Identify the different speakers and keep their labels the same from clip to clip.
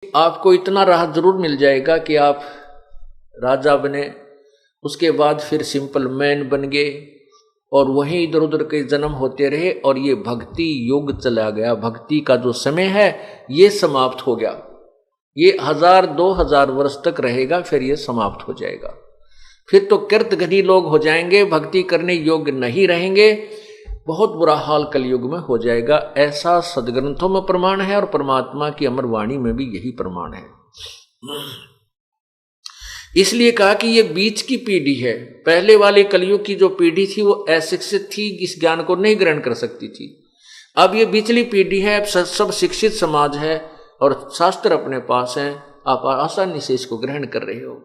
Speaker 1: आपको इतना राहत जरूर मिल जाएगा कि आप राजा बने, उसके बाद फिर सिंपल मैन बन गए और वहीं इधर उधर के जन्म होते रहे और ये भक्ति युग चला गया। भक्ति का जो समय है ये समाप्त हो गया। ये 1000-2000 वर्ष तक रहेगा, फिर ये समाप्त हो जाएगा। फिर तो कृतघ्नी लोग हो जाएंगे, भक्ति करने योग्य नहीं रहेंगे। बहुत बुरा हाल कलयुग में हो जाएगा। ऐसा सदग्रंथों में प्रमाण है और परमात्मा की अमर वाणी में भी यही प्रमाण है। इसलिए कहा कि ये बीच की पीढ़ी है। पहले वाले कलयुग की जो पीढ़ी थी वो अशिक्षित थी, इस ज्ञान को नहीं ग्रहण कर सकती थी। अब ये बीचली पीढ़ी है, अब सब शिक्षित समाज है और शास्त्र अपने पास हैं, आप आसानी से इसको ग्रहण कर रहे हो।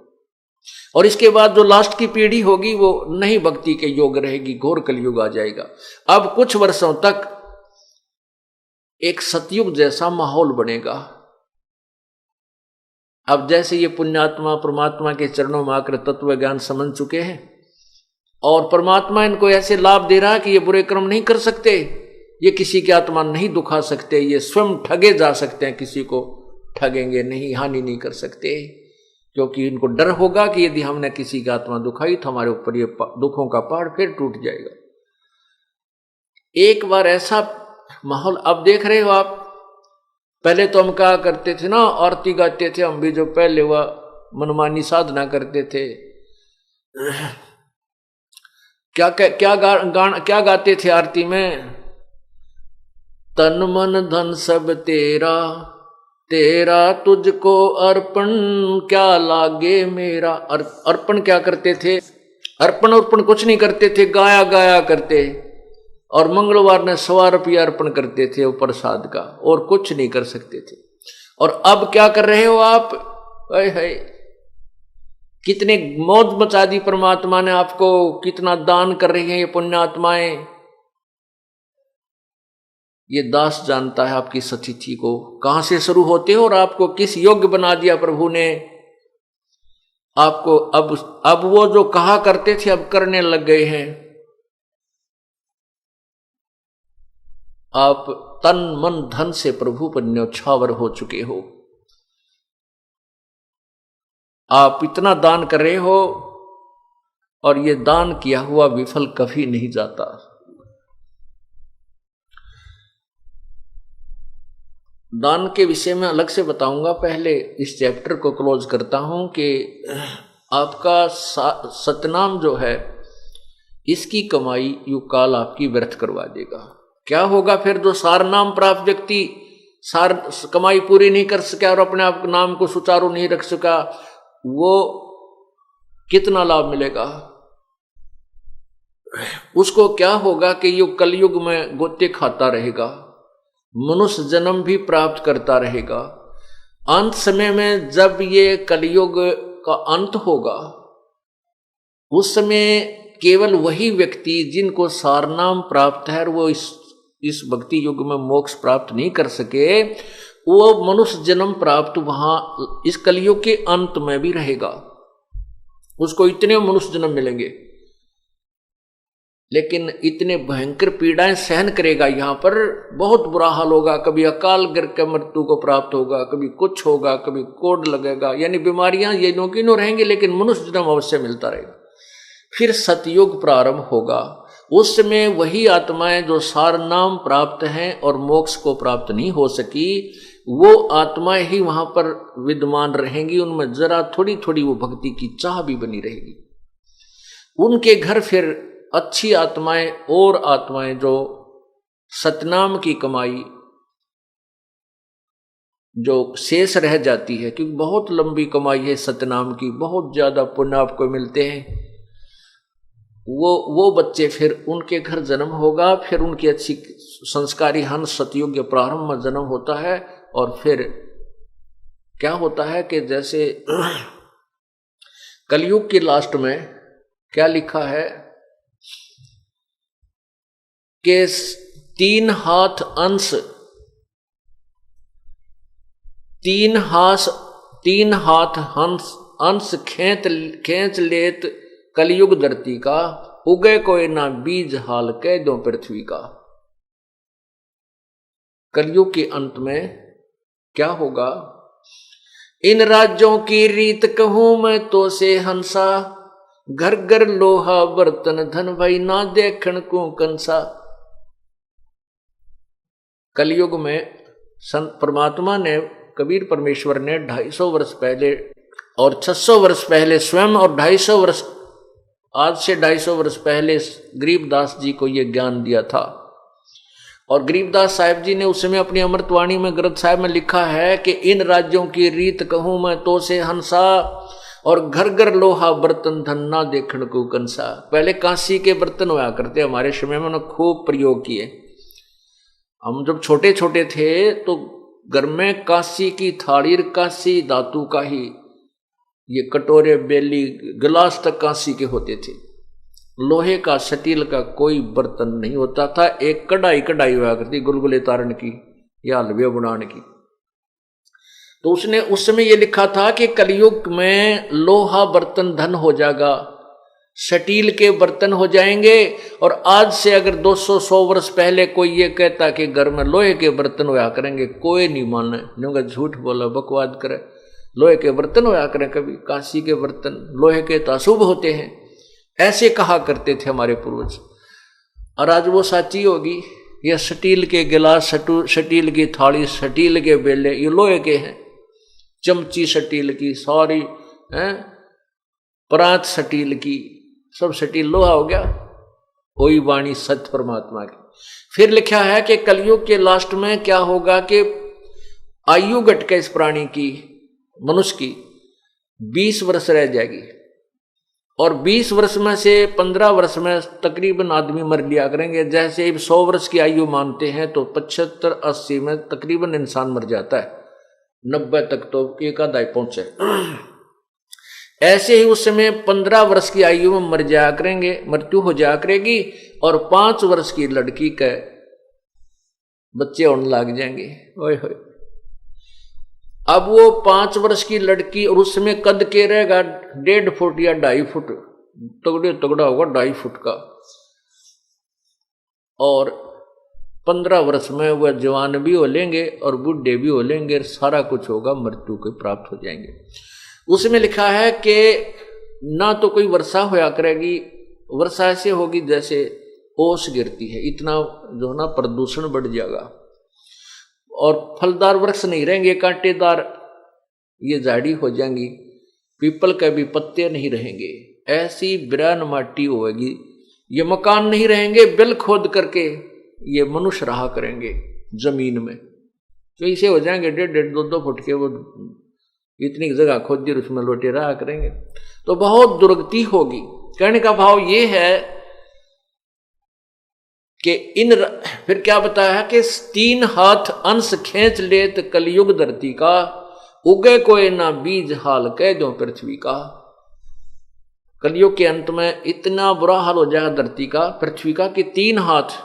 Speaker 1: और इसके बाद जो लास्ट की पीढ़ी होगी वो नहीं भक्ति के योग्य रहेगी, घोर कलयुग आ जाएगा। अब कुछ वर्षों तक एक सतयुग जैसा माहौल बनेगा। अब जैसे ये पुण्यात्मा परमात्मा के चरणों में आकर तत्व ज्ञान समझ चुके हैं और परमात्मा इनको ऐसे लाभ दे रहा है कि ये बुरे कर्म नहीं कर सकते, ये किसी की आत्मा नहीं दुखा सकते, ये स्वयं ठगे जा सकते हैं, किसी को ठगेंगे नहीं, हानि नहीं कर सकते, क्योंकि इनको डर होगा कि यदि हमने किसी की आत्मा दुखाई तो हमारे ऊपर ये दुखों का पहाड़ फिर टूट जाएगा। एक बार ऐसा माहौल अब देख रहे हो आप। पहले तो हम क्या करते थे ना, आरती गाते थे हम भी, जो पहले वह मनमानी साधना करते थे। क्या गाते थे आरती में? तन मन धन सब तेरा, तेरा तुझको अर्पण, क्या लागे मेरा। अर्पण क्या करते थे? अर्पण कुछ नहीं करते थे, गाया करते। और मंगलवार ने 100 रुपया अर्पण करते थे वो प्रसाद का, और कुछ नहीं कर सकते थे। और अब क्या कर रहे हो आप? कितने मौज मचा दी परमात्मा ने आपको, कितना दान कर रही हैं ये पुण्यात्माएं। ये दास जानता है आपकी स्थिति को, कहां से शुरू होते हो और आपको किस योग्य बना दिया प्रभु ने आपको। अब वो जो कहा करते थे अब करने लग गए हैं। आप तन मन धन से प्रभु पर न्यौछावर हो चुके हो। आप इतना दान कर रहे हो और ये दान किया हुआ विफल कभी नहीं जाता। दान के विषय में अलग से बताऊंगा, पहले इस चैप्टर को क्लोज करता हूं कि आपका सतनाम जो है इसकी कमाई युग काल आपकी व्यर्थ करवा देगा। क्या होगा फिर? जो सार नाम प्राप्त व्यक्ति सार कमाई पूरी नहीं कर सका और अपने आप नाम को सुचारू नहीं रख सका, वो कितना लाभ मिलेगा उसको? क्या होगा कि युग कलयुग में गोते खाता रहेगा, मनुष्य जन्म भी प्राप्त करता रहेगा। अंत समय में जब ये कलयुग का अंत होगा उस समय केवल वही व्यक्ति जिनको सारनाम प्राप्त है और वो इस भक्ति युग में मोक्ष प्राप्त नहीं कर सके, वो मनुष्य जन्म प्राप्त वहां इस कलयुग के अंत में भी रहेगा। उसको इतने मनुष्य जन्म मिलेंगे, लेकिन इतने भयंकर पीड़ाएं सहन करेगा। यहां पर बहुत बुरा हाल होगा, कभी अकाल गिर के मृत्यु को प्राप्त होगा, कभी कुछ होगा, कभी कोड लगेगा, यानी बीमारियां ये नो की नो रहेंगे, लेकिन मनुष्य जन्म अवश्य मिलता रहेगा। फिर सतयुग प्रारंभ होगा। उस समय वही आत्माएं जो सार नाम प्राप्त हैं और मोक्ष को प्राप्त नहीं हो सकी, वो आत्माएं ही वहां पर विद्यमान रहेंगी। उनमें जरा थोड़ी थोड़ी वो भक्ति की चाह भी बनी रहेगी। उनके घर फिर अच्छी आत्माएं और आत्माएं जो सतनाम की कमाई जो शेष रह जाती है, क्योंकि बहुत लंबी कमाई है सतनाम की, बहुत ज्यादा पुण्य आपको मिलते हैं, वो बच्चे फिर उनके घर जन्म होगा। फिर उनकी अच्छी संस्कारी हंस सतयुग प्रारंभ में जन्म होता है। और फिर क्या होता है कि जैसे कलयुग के लास्ट में क्या लिखा है कि 3 हाथ अंश 3 हाथ अंश खींच लेत कलयुग धरती का, उगे कोई ना बीज हाल कह दो पृथ्वी का। कलयुग के अंत में क्या होगा इन राज्यों की रीत कहूं मैं तो से हंसा, घर घर लोहा बर्तन धन भाई ना देखण को कंसा। कलयुग में संत परमात्मा ने, कबीर परमेश्वर ने 250 वर्ष पहले और 600 वर्ष पहले स्वयं, और 250 वर्ष, आज से 250 वर्ष पहले गरीबदास जी को यह ज्ञान दिया था। और गरीबदास साहिब जी ने उस समय अपनी अमृतवाणी में ग्रंथ साहिब में लिखा है कि इन राज्यों की रीत कहूं मैं तो से हंसा, और घर घर लोहा बर्तन धन ना देखण को कंसा। पहले कांसी के बर्तन हुआ करते, हमारे समय में उन्होंने खूब प्रयोग किए। हम जब छोटे छोटे थे तो घर में कांसी की थाली, कांसी धातु का ही, ये कटोरे बेली गिलास तक कांसी के होते थे। लोहे का स्टील का कोई बर्तन नहीं होता था। एक कढ़ाई हुआ करती गुलगुले तारण की या हलवे बनाने की। तो उसने उस समय ये लिखा था कि कलयुग में लोहा बर्तन धन हो जाएगा, स्टील के बर्तन हो जाएंगे। और आज से अगर 200-100 वर्ष पहले कोई ये कहता कि घर में लोहे के बर्तन होया करेंगे, कोई नहीं माने, क्योंकि झूठ बोला, बकवाद करे। लोहे के बर्तन होया करें, कभी कांसी के बर्तन, लोहे के तो अशुभ होते हैं, ऐसे कहा करते थे हमारे पूर्वज। और आज वो साची होगी? ये स्टील के गिलास, स्टील की थाली, स्टील के बेले, ये लोहे के हैं। चमची स्टील की, सारी परात स्टील की, सब स्टील, लोहा हो गया। वही वाणी सत्य परमात्मा की। फिर लिखा है कि कलयुग के लास्ट में क्या होगा कि आयु घट के इस प्राणी की, मनुष्य की 20 वर्ष रह जाएगी। और 20 वर्ष में से 15 वर्ष में तकरीबन आदमी मर लिया करेंगे। जैसे 100 वर्ष की आयु मानते हैं तो 75-80 में तकरीबन इंसान मर जाता है, 90 तक तो एक आधा ही पहुंचे। ऐसे ही उस समय 15 वर्ष की आयु में मर जाया करेंगे, मृत्यु हो जाया करेगी। और 5 वर्ष की लड़की के बच्चे होने लग जाएंगे। ओए होए। अब वो 5 वर्ष की लड़की, और उसमें कद के रहेगा 1.5 फुट या 2.5 फुट, तगड़ा होगा 2.5 फुट का। और 15 वर्ष में वह जवान भी हो लेंगे और बूढ़े भी हो लेंगे, सारा कुछ होगा, मृत्यु को प्राप्त हो जाएंगे। उसमें लिखा है कि ना तो कोई वर्षा होया करेगी, वर्षा ऐसे होगी जैसे ओस गिरती है, इतना जो ना प्रदूषण बढ़ जाएगा। और फलदार वृक्ष नहीं रहेंगे, कांटेदार ये झाड़ी हो जाएंगी, पीपल के भी पत्ते नहीं रहेंगे, ऐसी बिरान माटी होगी। ये मकान नहीं रहेंगे, बिल खोद करके ये मनुष्य रहा करेंगे जमीन में। तो इसे हो जाएंगे 1.5, 2 फुट के, वो इतनी जगह खोद दी, उसमें लोटे रहा करेंगे। तो बहुत दुर्गति होगी। कहने का भाव ये है कि फिर क्या बताया कि 3 हाथ अंश खींच लेत कलयुग धरती का, उगे कोई ना बीज हाल कह दो पृथ्वी का। कलयुग के अंत में इतना बुरा हाल हो जाएगा धरती का, पृथ्वी का, कि 3 हाथ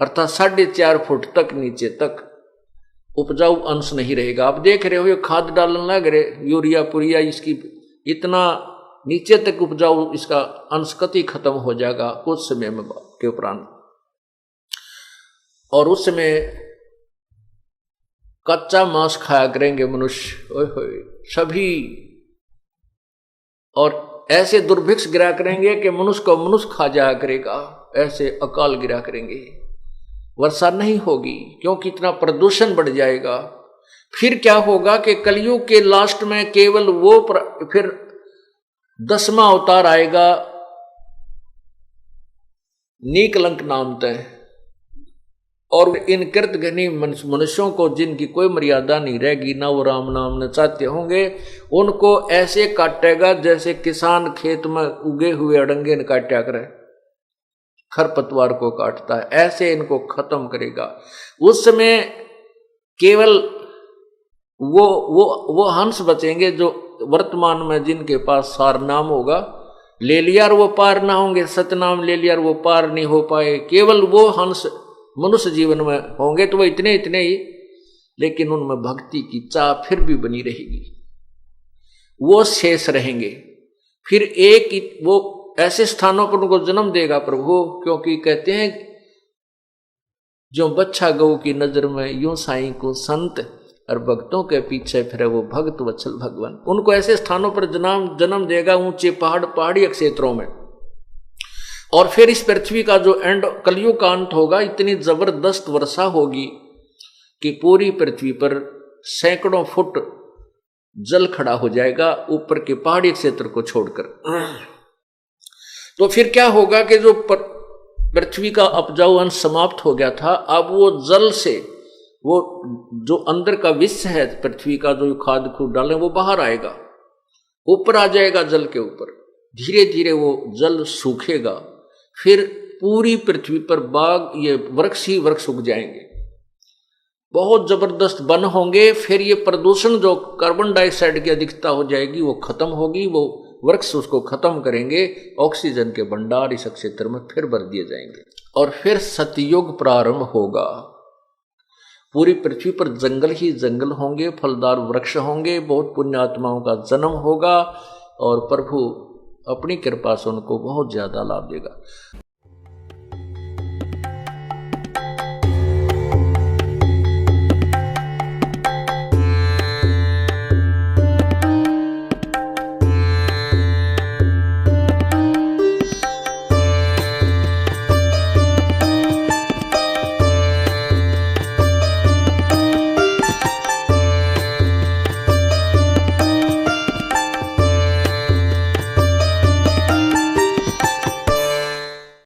Speaker 1: अर्थात 4.5 फुट तक नीचे तक उपजाऊ अंश नहीं रहेगा। आप देख रहे हो ये खाद डालने लग रहे, यूरिया पुरिया, इसकी इतना नीचे तक उपजाऊ इसका अंश कति खत्म हो जाएगा कुछ समय में के उपरांत। और उस समय कच्चा मांस खाया करेंगे मनुष्य, ओए होए सभी। और ऐसे दुर्भिक्ष गिरा करेंगे कि मनुष्य को मनुष्य खा जाया करेगा, ऐसे अकाल गिरा करेंगे। वर्षा नहीं होगी क्योंकि इतना प्रदूषण बढ़ जाएगा। फिर क्या होगा कि कलयुग के लास्ट में केवल वो फिर 10वां अवतार आएगा, नीकलंक नाम तय। और इन कृतघ्नी मनुष्यों को जिनकी कोई मर्यादा नहीं रहेगी, ना वो राम नाम न चाहते होंगे, उनको ऐसे काटेगा जैसे किसान खेत में उगे हुए अड़ंगे न काटा करे, खरपतवार को काटता है, ऐसे इनको खत्म करेगा। उस समय केवल वो हंस बचेंगे जो वर्तमान में जिनके पास सार नाम होगा, ले लिया और वो पार ना होंगे, सतनाम ले लिया और वो पार नहीं हो पाए। केवल वो हंस मनुष्य जीवन में होंगे, तो वो इतने ही, लेकिन उनमें भक्ति की चाह फिर भी बनी रहेगी, वो शेष रहेंगे। फिर एक वो ऐसे स्थानों पर उनको जन्म देगा प्रभु, क्योंकि कहते हैं जो बच्चा गऊ की नजर में यूं साईं को संत, और भक्तों के पीछे फिरे वो भक्त वत्सल भगवान। उनको ऐसे स्थानों पर जन्म देगा, ऊंचे पहाड़ी क्षेत्रों में। और फिर इस पृथ्वी का जो एंड, कलयुग का अंत होगा, इतनी जबरदस्त वर्षा होगी कि पूरी पृथ्वी पर सैकड़ों फुट जल खड़ा हो जाएगा, ऊपर के पहाड़ी क्षेत्र को छोड़कर। तो फिर क्या होगा कि जो पृथ्वी का उपजाऊ अंश समाप्त हो गया था, अब वो जल से, वो जो अंदर का विष है पृथ्वी का, जो खाद खूद डालें, वो बाहर आएगा, ऊपर आ जाएगा जल के ऊपर। धीरे धीरे वो जल सूखेगा, फिर पूरी पृथ्वी पर बाग, ये वृक्ष ही वृक्ष उग जाएंगे, बहुत जबरदस्त वन होंगे। फिर ये प्रदूषण, जो कार्बन डाइऑक्साइड की अधिकता हो जाएगी, वो खत्म होगी, वो वृक्ष उसको खत्म करेंगे, ऑक्सीजन के भंडार इस क्षेत्र में फिर भर दिए जाएंगे। और फिर सतयुग प्रारंभ होगा। पूरी पृथ्वी पर जंगल ही जंगल होंगे, फलदार वृक्ष होंगे, बहुत पुण्यात्माओं का जन्म होगा, और प्रभु अपनी कृपा से उनको बहुत ज्यादा लाभ देगा।